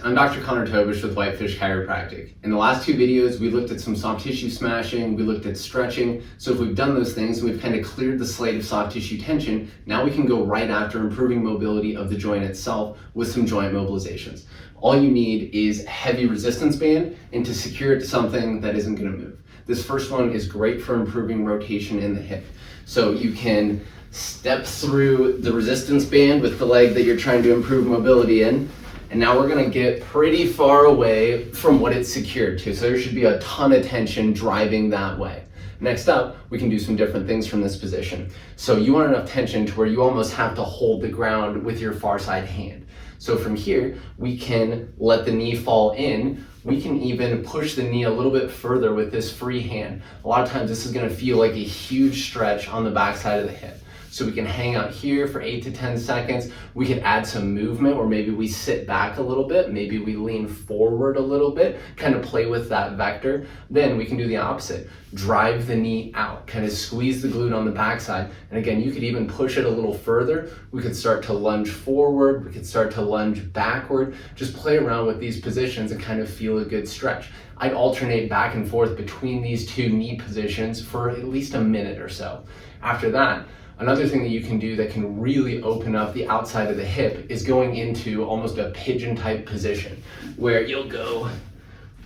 I'm Dr. Tobisch with Whitefish Chiropractic. In the last two videos, we looked at some soft tissue smashing, we looked at stretching. So if we've done those things and we've kind of cleared the slate of soft tissue tension, now we can go right after improving mobility of the joint itself with some joint mobilizations. All you need is a heavy resistance band and to secure it to something that isn't going to move. This first one is great for improving rotation in the hip. So you can step through the resistance band with the leg that you're trying to improve mobility in. And now we're gonna get pretty far away from what it's secured to. So there should be a ton of tension driving that way. Next up, we can do some different things from this position. So you want enough tension to where you almost have to hold the ground with your far side hand. So from here, we can let the knee fall in. We can even push the knee a little bit further with this free hand. A lot of times this is gonna feel like a huge stretch on the back side of the hip. So we can hang out here for 8 to 10 seconds. We could add some movement or maybe we sit back a little bit, maybe we lean forward a little bit, kind of play with that vector. Then we can do the opposite. Drive the knee out, kind of squeeze the glute on the backside. And again, you could even push it a little further. We could start to lunge forward, we could start to lunge backward. Just play around with these positions and kind of feel a good stretch. I'd alternate back and forth between these two knee positions for at least a minute or so. After that, another thing that you can do that can really open up the outside of the hip is going into almost a pigeon type position where you'll go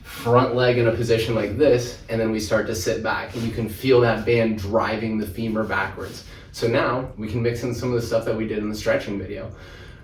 front leg in a position like this, and then we start to sit back and you can feel that band driving the femur backwards. So now we can mix in some of the stuff that we did in the stretching video.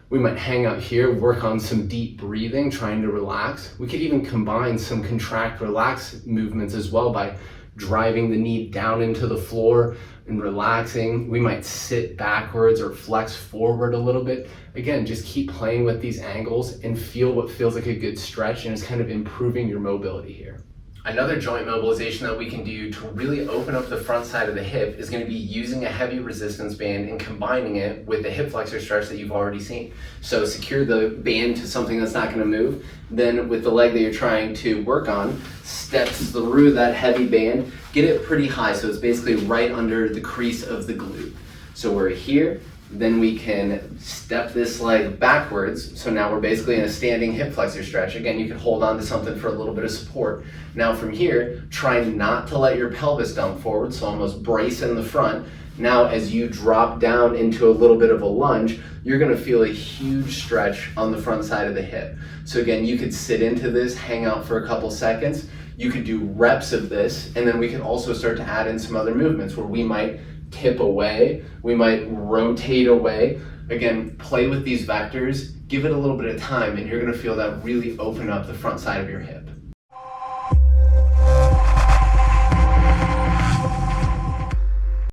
We might hang out here, work on some deep breathing, trying to relax. We could even combine some contract relax movements as well by driving the knee down into the floor and relaxing. We might sit backwards or flex forward a little bit. Again, just keep playing with these angles and feel what feels like a good stretch, and it's kind of improving your mobility here. Another joint mobilization that we can do to really open up the front side of the hip is going to be using a heavy resistance band and combining it with the hip flexor stretch that you've already seen. So secure the band to something that's not going to move. Then with the leg that you're trying to work on, step through that heavy band, get it pretty high so it's basically right under the crease of the glute. So we're here. Then we can step this leg backwards. So now we're basically in a standing hip flexor stretch. Again, you can hold on to something for a little bit of support. Now from here, try not to let your pelvis dump forward, so almost brace in the front. Now as you drop down into a little bit of a lunge, you're gonna feel a huge stretch on the front side of the hip. So again, you could sit into this, hang out for a couple seconds. You could do reps of this, and then we can also start to add in some other movements where we might tip away, we might rotate away. Again, play with these vectors, give it a little bit of time, and you're gonna feel that really open up the front side of your hip.